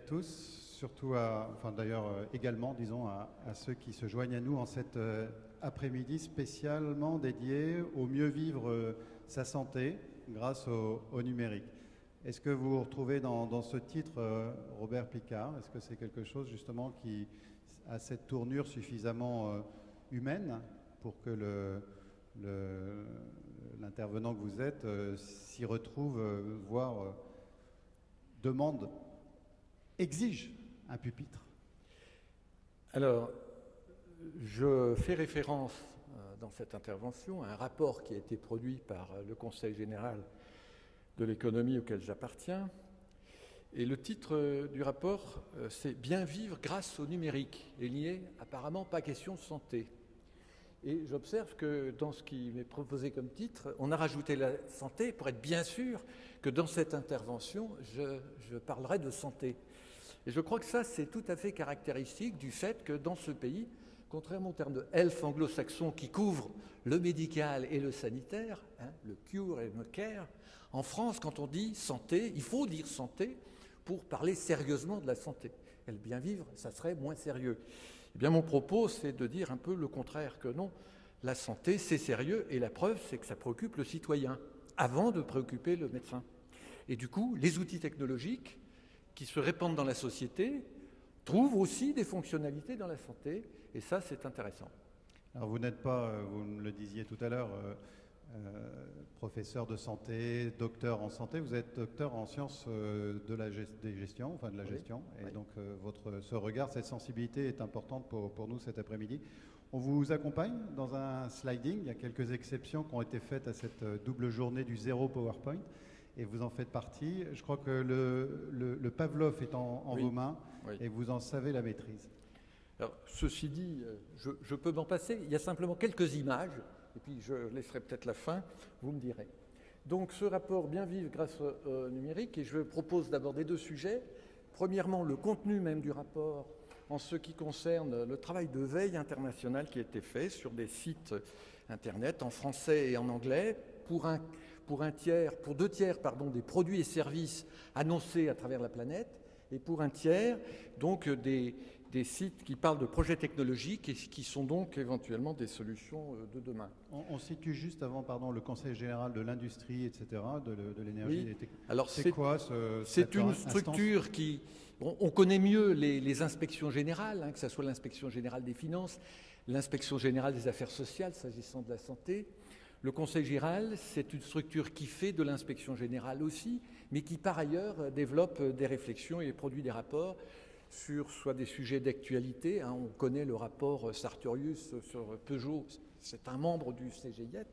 tous, surtout enfin d'ailleurs également, disons, à ceux qui se joignent à nous en cet après-midi spécialement dédié au mieux vivre sa santé grâce au numérique. Est-ce que vous vous retrouvez dans ce titre, Robert Picard? Est-ce que c'est quelque chose justement qui a cette tournure suffisamment humaine pour que l'intervenant que vous êtes s'y retrouve, voire demande, exige un pupitre? Alors, je fais référence dans cette intervention à un rapport qui a été produit par le Conseil général de l'économie auquel j'appartiens. Et le titre du rapport, c'est « Bien vivre grâce au numérique ». Et il n'y est apparemment pas question de santé. Et j'observe que dans ce qui m'est proposé comme titre, on a rajouté la santé pour être bien sûr que dans cette intervention, je parlerai de santé. Et je crois que ça, c'est tout à fait caractéristique du fait que dans ce pays, contrairement au terme de health anglo-saxon qui couvre le médical et le sanitaire, le cure et le care, en France, quand on dit santé, il faut dire santé pour parler sérieusement de la santé. Et le bien vivre, ça serait moins sérieux. Eh bien, mon propos, c'est de dire un peu le contraire, que non, la santé, c'est sérieux, et la preuve, c'est que ça préoccupe le citoyen, avant de préoccuper le médecin. Et du coup, les outils technologiques qui se répandent dans la société trouvent aussi des fonctionnalités dans la santé, et ça, c'est intéressant. Alors, vous n'êtes pas, vous me le disiez tout à l'heure, professeur de santé, docteur en santé, vous êtes docteur en sciences des gestions, enfin de la gestion, et oui. donc ce regard, cette sensibilité est importante pour nous cet après-midi. On vous accompagne dans un sliding, il y a quelques exceptions qui ont été faites à cette double journée du zéro PowerPoint, et vous en faites partie. Je crois que le Pavlov est en Oui. vos mains, Oui. et vous en savez la maîtrise. Alors, ceci dit, je peux m'en passer, il y a simplement quelques images, et puis je laisserai peut-être la fin, vous me direz. Donc ce rapport Bien vivre grâce au numérique, et je propose d'aborder deux sujets. Premièrement, le contenu même du rapport en ce qui concerne le travail de veille international qui a été fait sur des sites internet en français et en anglais pour deux tiers des produits et services annoncés à travers la planète, et pour un tiers donc des sites qui parlent de projets technologiques et qui sont donc éventuellement des solutions de demain. On situe juste avant, le Conseil général de l'industrie, etc., de l'énergie. Oui. Alors c'est quoi c'est une structure qui... On connaît mieux les inspections générales, que ce soit l'inspection générale des finances, l'inspection générale des affaires sociales, s'agissant de la santé. Le Conseil général, c'est une structure qui fait de l'inspection générale aussi, mais qui par ailleurs développe des réflexions et produit des rapports sur soit des sujets d'actualité, on connaît le rapport Sartorius sur Peugeot, c'est un membre du CGIET,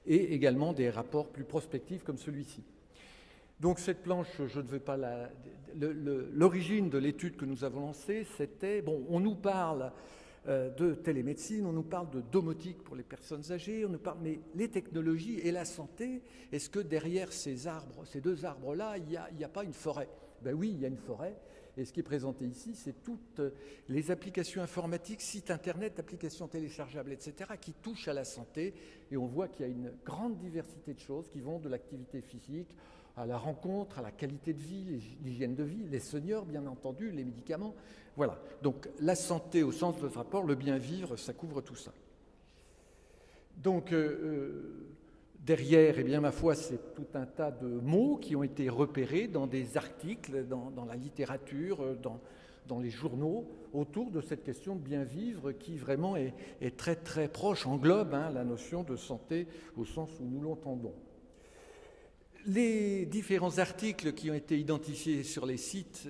et également des rapports plus prospectifs comme celui-ci. Donc cette planche, je ne vais pas l'origine de l'étude que nous avons lancée, c'était, on nous parle de télémédecine, on nous parle de domotique pour les personnes âgées, on nous parle, mais les technologies et la santé, est-ce que derrière ces deux arbres-là, il n'y a pas une forêt? Ben oui, il y a une forêt. Et ce qui est présenté ici, c'est toutes les applications informatiques, sites internet, applications téléchargeables, etc., qui touchent à la santé. Et on voit qu'il y a une grande diversité de choses qui vont de l'activité physique à la rencontre, à la qualité de vie, l'hygiène de vie, les seniors, bien entendu, les médicaments. Voilà. Donc la santé au sens de ce rapport, le bien vivre, ça couvre tout ça. Donc... derrière, eh bien, ma foi, c'est tout un tas de mots qui ont été repérés dans des articles, dans la littérature, dans les journaux, autour de cette question de bien vivre qui vraiment est très très proche, englobe la notion de santé au sens où nous l'entendons. Les différents articles qui ont été identifiés sur les sites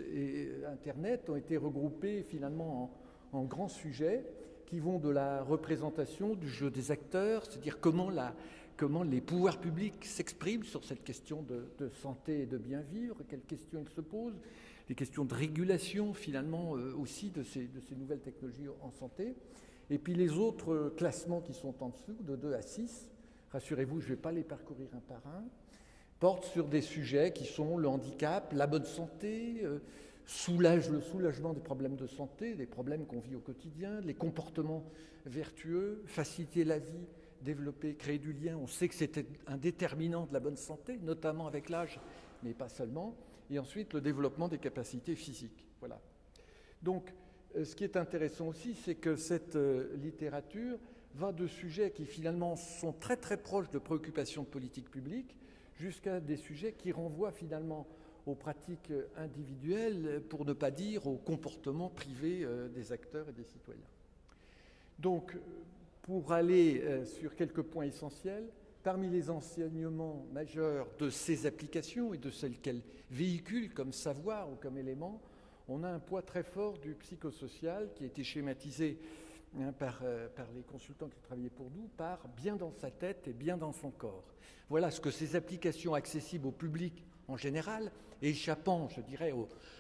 Internet ont été regroupés finalement en grands sujets qui vont de la représentation, du jeu des acteurs, c'est-à-dire comment les pouvoirs publics s'expriment sur cette question de santé et de bien vivre, quelles questions ils se posent, des questions de régulation finalement aussi de ces nouvelles technologies en santé, et puis les autres classements qui sont en dessous, de 2 à 6, rassurez-vous, je ne vais pas les parcourir un par un, portent sur des sujets qui sont le handicap, la bonne santé, le soulagement des problèmes de santé, des problèmes qu'on vit au quotidien, les comportements vertueux, faciliter la vie, développer, créer du lien. On sait que c'était un déterminant de la bonne santé, notamment avec l'âge, mais pas seulement. Et ensuite, le développement des capacités physiques. Voilà. Donc, ce qui est intéressant aussi, c'est que cette littérature va de sujets qui finalement sont très très proches de préoccupations de politique publique jusqu'à des sujets qui renvoient finalement aux pratiques individuelles, pour ne pas dire au comportement privé des acteurs et des citoyens. Donc, pour aller sur quelques points essentiels, parmi les enseignements majeurs de ces applications et de celles qu'elles véhiculent comme savoir ou comme élément, on a un poids très fort du psychosocial qui a été schématisé par les consultants qui travaillaient pour nous, par bien dans sa tête et bien dans son corps. Voilà ce que ces applications accessibles au public en général, et échappant, je dirais,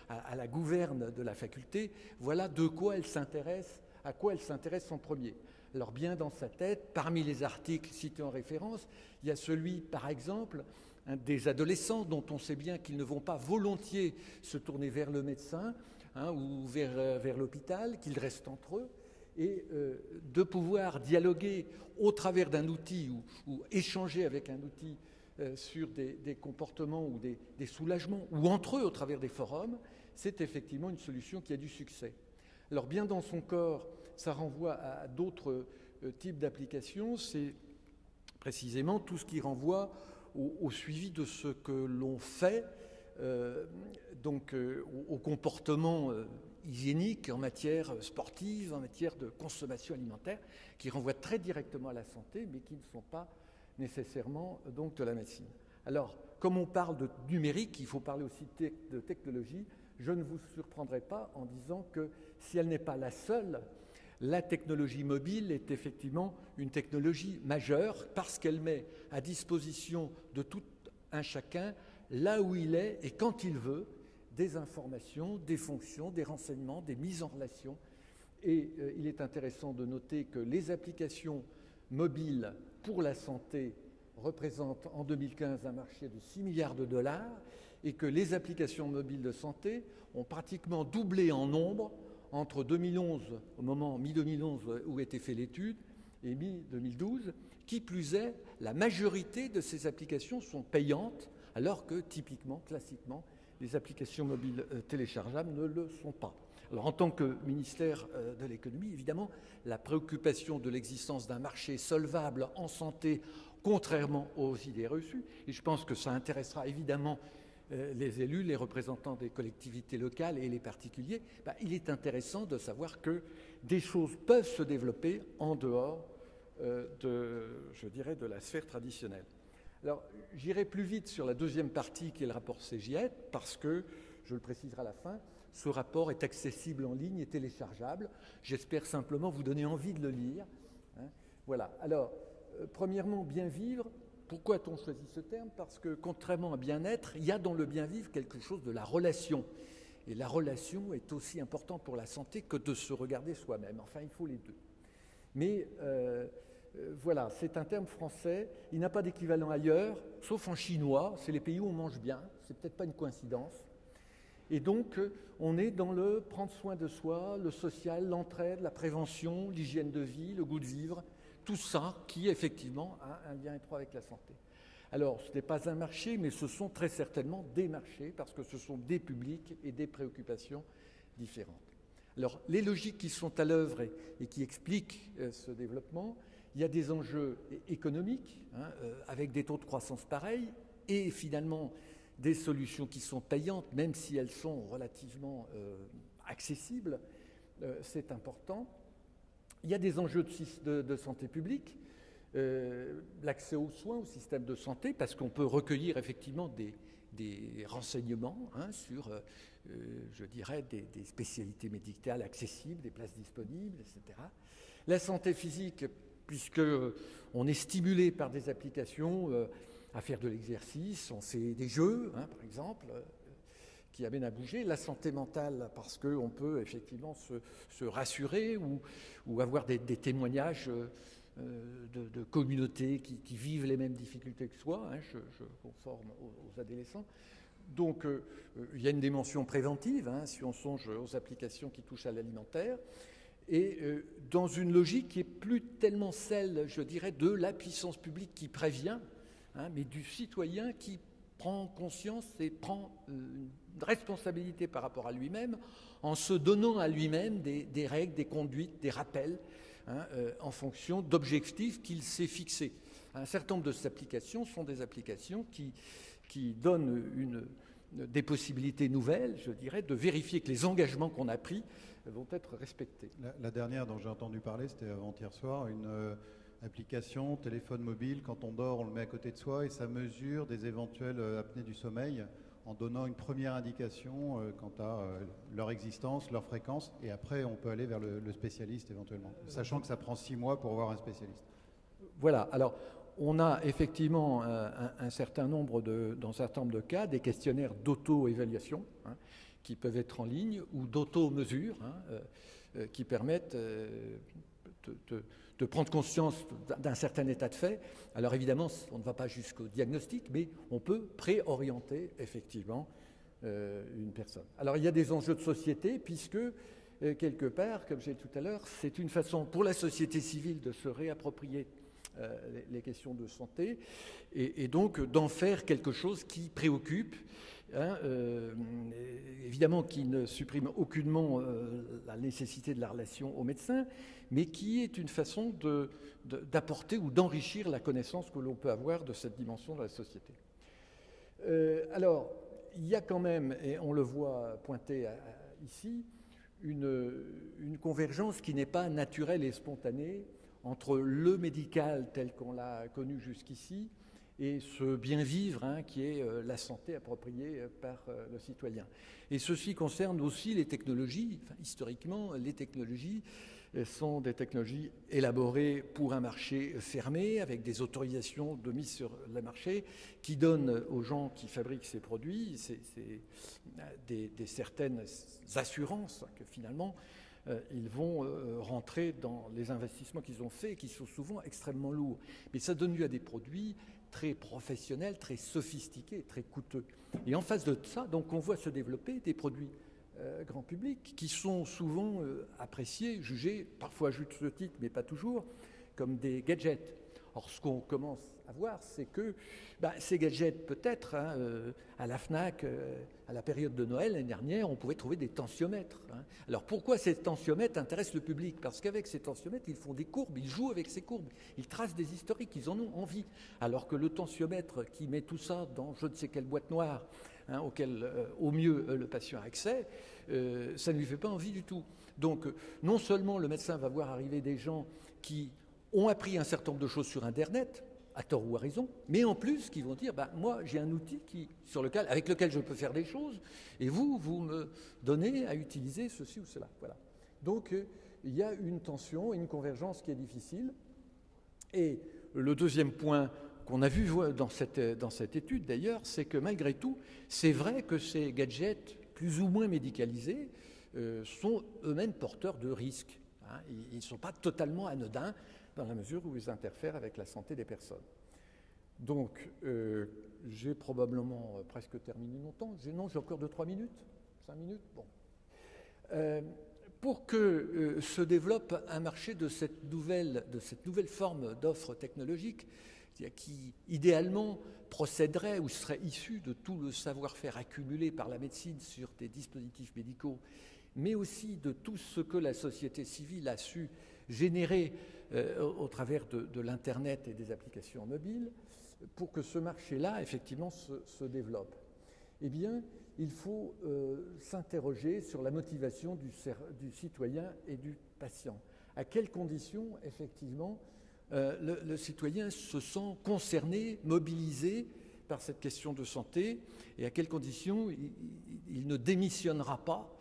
à la gouverne de la faculté, voilà de quoi elles s'intéressent, à quoi elles s'intéressent en premier. Alors bien dans sa tête, parmi les articles cités en référence, il y a celui, par exemple, des adolescents dont on sait bien qu'ils ne vont pas volontiers se tourner vers le médecin ou vers l'hôpital, qu'ils restent entre eux, et de pouvoir dialoguer au travers d'un outil ou échanger avec un outil sur des comportements ou des soulagements, ou entre eux au travers des forums, c'est effectivement une solution qui a du succès. Alors bien dans son corps, ça renvoie à d'autres types d'applications, c'est précisément tout ce qui renvoie au suivi de ce que l'on fait, au comportement hygiénique en matière sportive, en matière de consommation alimentaire, qui renvoient très directement à la santé, mais qui ne sont pas nécessairement donc de la médecine. Alors, comme on parle de numérique, il faut parler aussi de technologie. Je ne vous surprendrai pas en disant que si elle n'est pas la seule, la technologie mobile est effectivement une technologie majeure parce qu'elle met à disposition de tout un chacun, là où il est et quand il veut, des informations, des fonctions, des renseignements, des mises en relation. Et il est intéressant de noter que les applications mobiles pour la santé représentent en 2015 un marché de 6 milliards de dollars et que les applications mobiles de santé ont pratiquement doublé en nombre entre 2011, au moment mi-2011 où était fait l'étude, et mi-2012. Qui plus est, la majorité de ces applications sont payantes, alors que typiquement, classiquement, les applications mobiles téléchargeables ne le sont pas. Alors en tant que ministère de l'économie, évidemment, la préoccupation de l'existence d'un marché solvable en santé, contrairement aux idées reçues, et je pense que ça intéressera évidemment les élus, les représentants des collectivités locales et les particuliers, il est intéressant de savoir que des choses peuvent se développer en dehors de la sphère traditionnelle. Alors, j'irai plus vite sur la deuxième partie qui est le rapport CGIET, parce que, je le préciserai à la fin, ce rapport est accessible en ligne et téléchargeable. J'espère simplement vous donner envie de le lire. Voilà. Alors, premièrement, bien vivre. Pourquoi a-t-on choisi ce terme ? Parce que, contrairement à bien-être, il y a dans le bien-vivre quelque chose de la relation. Et la relation est aussi importante pour la santé que de se regarder soi-même. Enfin, il faut les deux. Mais voilà, c'est un terme français. Il n'a pas d'équivalent ailleurs, sauf en chinois. C'est les pays où on mange bien. C'est peut-être pas une coïncidence. Et donc, on est dans le prendre soin de soi, le social, l'entraide, la prévention, l'hygiène de vie, le goût de vivre. Tout ça qui, effectivement, a un lien étroit avec la santé. Alors, ce n'est pas un marché, mais ce sont très certainement des marchés, parce que ce sont des publics et des préoccupations différentes. Alors, les logiques qui sont à l'œuvre et qui expliquent ce développement, il y a des enjeux économiques, avec des taux de croissance pareils, et finalement des solutions qui sont payantes, même si elles sont relativement accessibles, c'est important. Il y a des enjeux de santé publique, l'accès aux soins, au système de santé, parce qu'on peut recueillir effectivement des renseignements sur, je dirais, des spécialités médicales accessibles, des places disponibles, etc. La santé physique, puisqu'on est stimulé par des applications à faire de l'exercice, on fait des jeux, par exemple, qui amènent à bouger. La santé mentale, parce qu'on peut effectivement se rassurer ou avoir des témoignages de communautés qui vivent les mêmes difficultés que soi. Je conforme aux adolescents. Donc, il y a une dimension préventive, si on songe aux applications qui touchent à l'alimentaire, et dans une logique qui est plus tellement celle, je dirais, de la puissance publique qui prévient, mais du citoyen qui prend conscience et prend une responsabilité par rapport à lui-même en se donnant à lui-même des règles, des conduites, des rappels, en fonction d'objectifs qu'il s'est fixés. Un certain nombre de ces applications sont des applications qui donnent des possibilités nouvelles, je dirais, de vérifier que les engagements qu'on a pris vont être respectés. La dernière dont j'ai entendu parler, c'était avant-hier soir, une application, téléphone mobile, quand on dort, on le met à côté de soi et ça mesure des éventuelles apnées du sommeil en donnant une première indication quant à leur existence, leur fréquence, et après on peut aller vers le spécialiste éventuellement, sachant que ça prend 6 mois pour voir un spécialiste. Voilà, alors on a effectivement dans un certain nombre de cas, des questionnaires d'auto-évaluation qui peuvent être en ligne ou d'auto-mesure qui permettent de prendre conscience d'un certain état de fait. Alors évidemment, on ne va pas jusqu'au diagnostic, mais on peut préorienter effectivement une personne. Alors il y a des enjeux de société, puisque quelque part, comme j'ai dit tout à l'heure, c'est une façon pour la société civile de se réapproprier les questions de santé et donc d'en faire quelque chose qui préoccupe, évidemment qui ne supprime aucunement la nécessité de la relation au médecin, mais qui est une façon d'apporter ou d'enrichir la connaissance que l'on peut avoir de cette dimension de la société. Alors, il y a quand même, et on le voit pointé ici, une convergence qui n'est pas naturelle et spontanée entre le médical tel qu'on l'a connu jusqu'ici et ce bien vivre qui est la santé appropriée par le citoyen. Et ceci concerne aussi les technologies. Enfin, historiquement, les technologies sont des technologies élaborées pour un marché fermé, avec des autorisations de mise sur le marché qui donnent aux gens qui fabriquent ces produits des certaines assurances que finalement ils vont rentrer dans les investissements qu'ils ont faits et qui sont souvent extrêmement lourds. Mais ça donne lieu à des produits très professionnels, très sophistiqués, très coûteux. Et en face de ça, donc, on voit se développer des produits grand public qui sont souvent appréciés, jugés, parfois à juste titre, mais pas toujours, comme des gadgets. Or, ce qu'on commence à voir, c'est que ces gadgets, peut-être, à la FNAC, à la période de Noël, l'année dernière, on pouvait trouver des tensiomètres. Alors, pourquoi ces tensiomètres intéressent le public? Parce qu'avec ces tensiomètres, ils font des courbes, ils jouent avec ces courbes, ils tracent des historiques, ils en ont envie. Alors que le tensiomètre qui met tout ça dans je ne sais quelle boîte noire, auquel, au mieux, le patient a accès, ça ne lui fait pas envie du tout. Donc, non seulement le médecin va voir arriver des gens qui ont appris un certain nombre de choses sur Internet, à tort ou à raison, mais en plus qui vont dire moi j'ai un outil avec lequel je peux faire des choses, et vous me donnez à utiliser ceci ou cela. Voilà. Donc il y a une tension, une convergence qui est difficile. Et le deuxième point qu'on a vu dans cette étude d'ailleurs, c'est que malgré tout, c'est vrai que ces gadgets plus ou moins médicalisés sont eux-mêmes porteurs de risques. Ils ne sont pas totalement anodins dans la mesure où ils interfèrent avec la santé des personnes. Donc, j'ai probablement presque terminé mon temps. Non, j'ai encore 2-3 minutes, 5 minutes. Bon. Pour que se développe un marché de cette nouvelle forme d'offre technologique, qui idéalement procéderait ou serait issu de tout le savoir-faire accumulé par la médecine sur des dispositifs médicaux, mais aussi de tout ce que la société civile a su générer au travers de l'Internet et des applications mobiles, pour que ce marché-là, effectivement, se développe. Eh bien, il faut s'interroger sur la motivation du citoyen et du patient. À quelles conditions, effectivement, le citoyen se sent concerné, mobilisé par cette question de santé, et à quelles conditions il ne démissionnera pas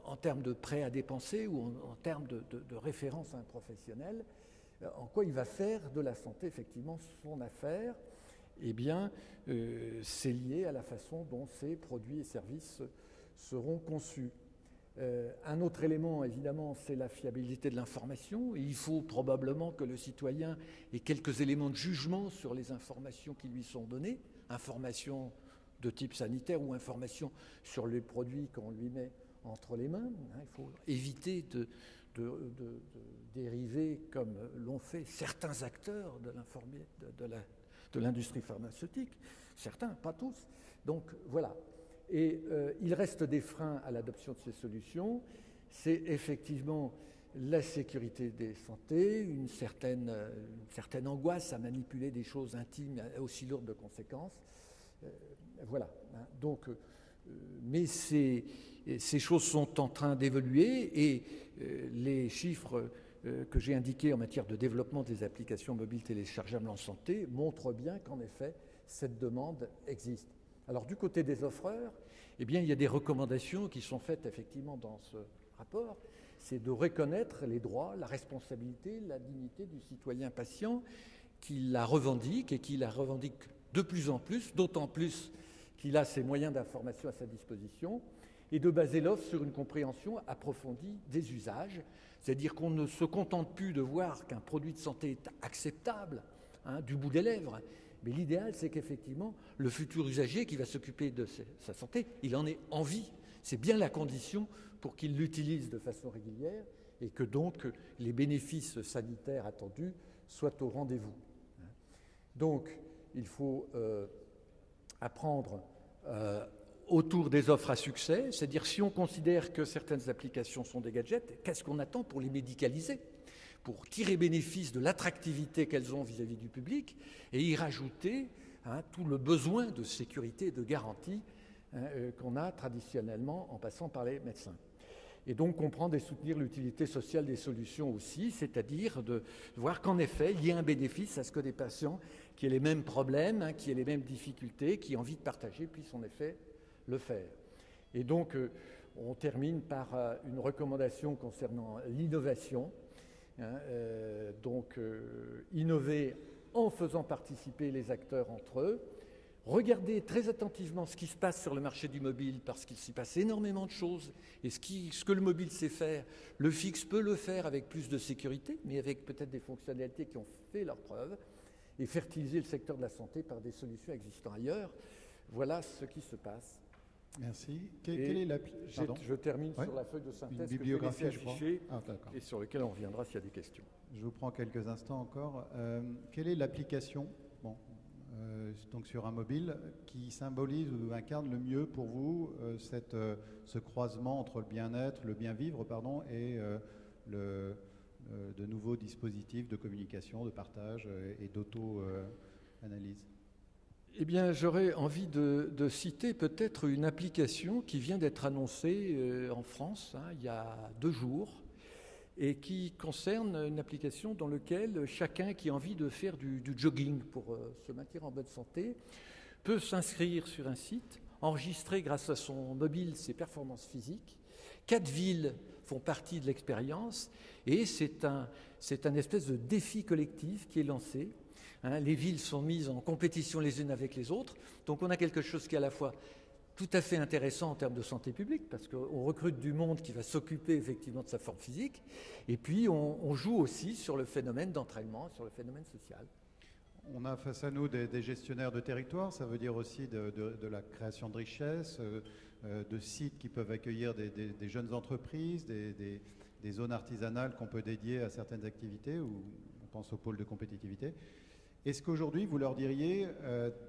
en termes de prêt à dépenser ou en termes de référence à un professionnel, en quoi il va faire de la santé effectivement son affaire. Eh bien, c'est lié à la façon dont ces produits et services seront conçus. Un autre élément, évidemment, c'est la fiabilité de l'information. Il faut probablement que le citoyen ait quelques éléments de jugement sur les informations qui lui sont données, informations de type sanitaire ou informations sur les produits qu'on lui met entre les mains. Il faut éviter de dériver, comme l'ont fait certains acteurs de l'industrie pharmaceutique, certains, pas tous. Donc voilà. Et il reste des freins à l'adoption de ces solutions. C'est effectivement la sécurité des santé, une certaine angoisse à manipuler des choses intimes aussi lourdes de conséquences. Voilà. Donc, mais ces choses sont en train d'évoluer et les chiffres que j'ai indiqués en matière de développement des applications mobiles téléchargeables en santé montrent bien qu'en effet, cette demande existe. Alors du côté des offreurs, eh bien, il y a des recommandations qui sont faites effectivement dans ce rapport. C'est de reconnaître les droits, la responsabilité, la dignité du citoyen patient qui la revendique et qui la revendique de plus en plus, d'autant plus qu'il a ces moyens d'information à sa disposition, et de baser l'offre sur une compréhension approfondie des usages, c'est-à-dire qu'on ne se contente plus de voir qu'un produit de santé est acceptable du bout des lèvres, mais l'idéal c'est qu'effectivement le futur usager qui va s'occuper de sa santé, il en ait envie. C'est bien la condition pour qu'il l'utilise de façon régulière et que donc les bénéfices sanitaires attendus soient au rendez-vous. Donc il faut apprendre autour des offres à succès, c'est-à-dire si on considère que certaines applications sont des gadgets, qu'est-ce qu'on attend pour les médicaliser, pour tirer bénéfice de l'attractivité qu'elles ont vis-à-vis du public et y rajouter tout le besoin de sécurité et de garantie qu'on a traditionnellement en passant par les médecins. Et donc comprendre et soutenir l'utilité sociale des solutions aussi, c'est-à-dire de voir qu'en effet, il y a un bénéfice à ce que des patients qui aient les mêmes problèmes, qui aient les mêmes difficultés, qui aient envie de partager, puissent en effet le faire. Et donc, on termine par une recommandation concernant l'innovation. Innover en faisant participer les acteurs entre eux. Regardez très attentivement ce qui se passe sur le marché du mobile parce qu'il s'y passe énormément de choses et ce que le mobile sait faire, le fixe peut le faire avec plus de sécurité, mais avec peut-être des fonctionnalités qui ont fait leur preuve et fertiliser le secteur de la santé par des solutions existant ailleurs. Voilà ce qui se passe. Merci. Quelle est je termine sur la feuille de synthèse que j'ai laissée affichée et sur laquelle on reviendra s'il y a des questions. Je vous prends quelques instants encore. Quelle est l'application donc sur un mobile qui symbolise ou incarne le mieux pour vous ce croisement entre le bien-être, le bien-vivre, et de nouveaux dispositifs de communication, de partage et d'auto-analyse? Eh bien, j'aurais envie de citer peut-être une application qui vient d'être annoncée en France il y a 2 jours et qui concerne une application dans laquelle chacun qui a envie de faire du jogging pour se maintenir en bonne santé peut s'inscrire sur un site, enregistrer grâce à son mobile ses performances physiques. 4 villes font partie de l'expérience et c'est un espèce de défi collectif qui est lancé. Les villes sont mises en compétition les unes avec les autres, donc on a quelque chose qui est à la fois tout à fait intéressant en termes de santé publique, parce qu'on recrute du monde qui va s'occuper effectivement de sa forme physique, et puis on joue aussi sur le phénomène d'entraînement, sur le phénomène social. On a face à nous des gestionnaires de territoire, ça veut dire aussi de la création de richesses, de sites qui peuvent accueillir des jeunes entreprises, des zones artisanales qu'on peut dédier à certaines activités, ou on pense au pôle de compétitivité. Est-ce qu'aujourd'hui, vous leur diriez,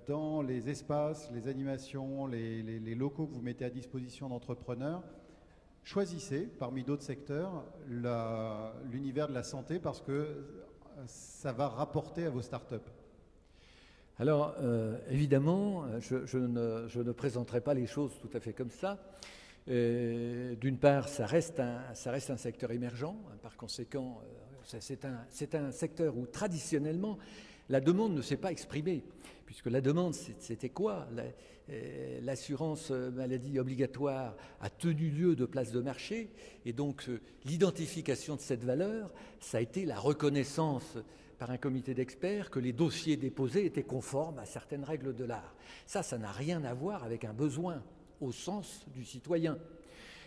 dans les espaces, les animations, les locaux que vous mettez à disposition d'entrepreneurs, choisissez, parmi d'autres secteurs, l'univers de la santé parce que ça va rapporter à vos startups? Alors, évidemment, je ne présenterai pas les choses tout à fait comme ça. D'une part, ça reste un secteur émergent. Par conséquent, c'est un secteur où, traditionnellement, la demande ne s'est pas exprimée, puisque la demande, c'était quoi? L'assurance maladie obligatoire a tenu lieu de place de marché, et donc l'identification de cette valeur, ça a été la reconnaissance par un comité d'experts que les dossiers déposés étaient conformes à certaines règles de l'art. Ça n'a rien à voir avec un besoin au sens du citoyen.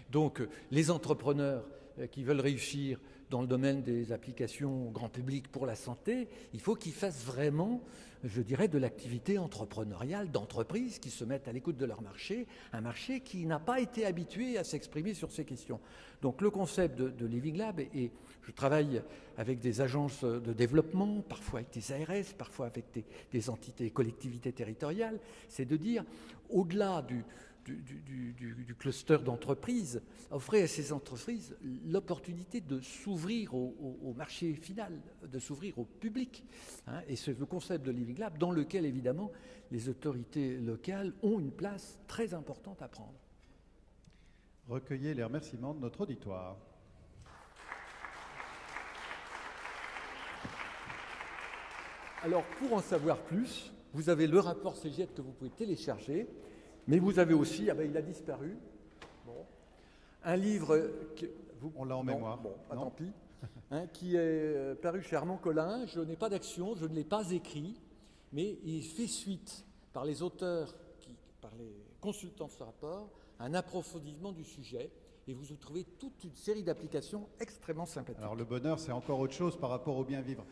Donc les entrepreneurs qui veulent réussir dans le domaine des applications grand public pour la santé, il faut qu'ils fassent vraiment, je dirais, de l'activité entrepreneuriale, d'entreprises qui se mettent à l'écoute de leur marché, un marché qui n'a pas été habitué à s'exprimer sur ces questions. Donc le concept de Living Lab, et je travaille avec des agences de développement, parfois avec des ARS, parfois avec des entités, collectivités territoriales, c'est de dire, au-delà du cluster d'entreprises, offrir à ces entreprises l'opportunité de s'ouvrir au marché final, de s'ouvrir au public. Hein, et c'est le concept de Living Lab dans lequel, évidemment, les autorités locales ont une place très importante à prendre. Recueillez les remerciements de notre auditoire. Alors, pour en savoir plus, vous avez le rapport CGIET que vous pouvez télécharger. Mais vous avez aussi, il a disparu, un livre... On l'a en mémoire. Tant pis. Hein, qui est paru chez Armand Collin. Je n'ai pas d'action, je ne l'ai pas écrit, mais il fait suite par les auteurs, par les consultants de ce rapport, un approfondissement du sujet. Et vous y trouvez toute une série d'applications extrêmement sympathiques. Alors le bonheur, c'est encore autre chose par rapport au bien vivre.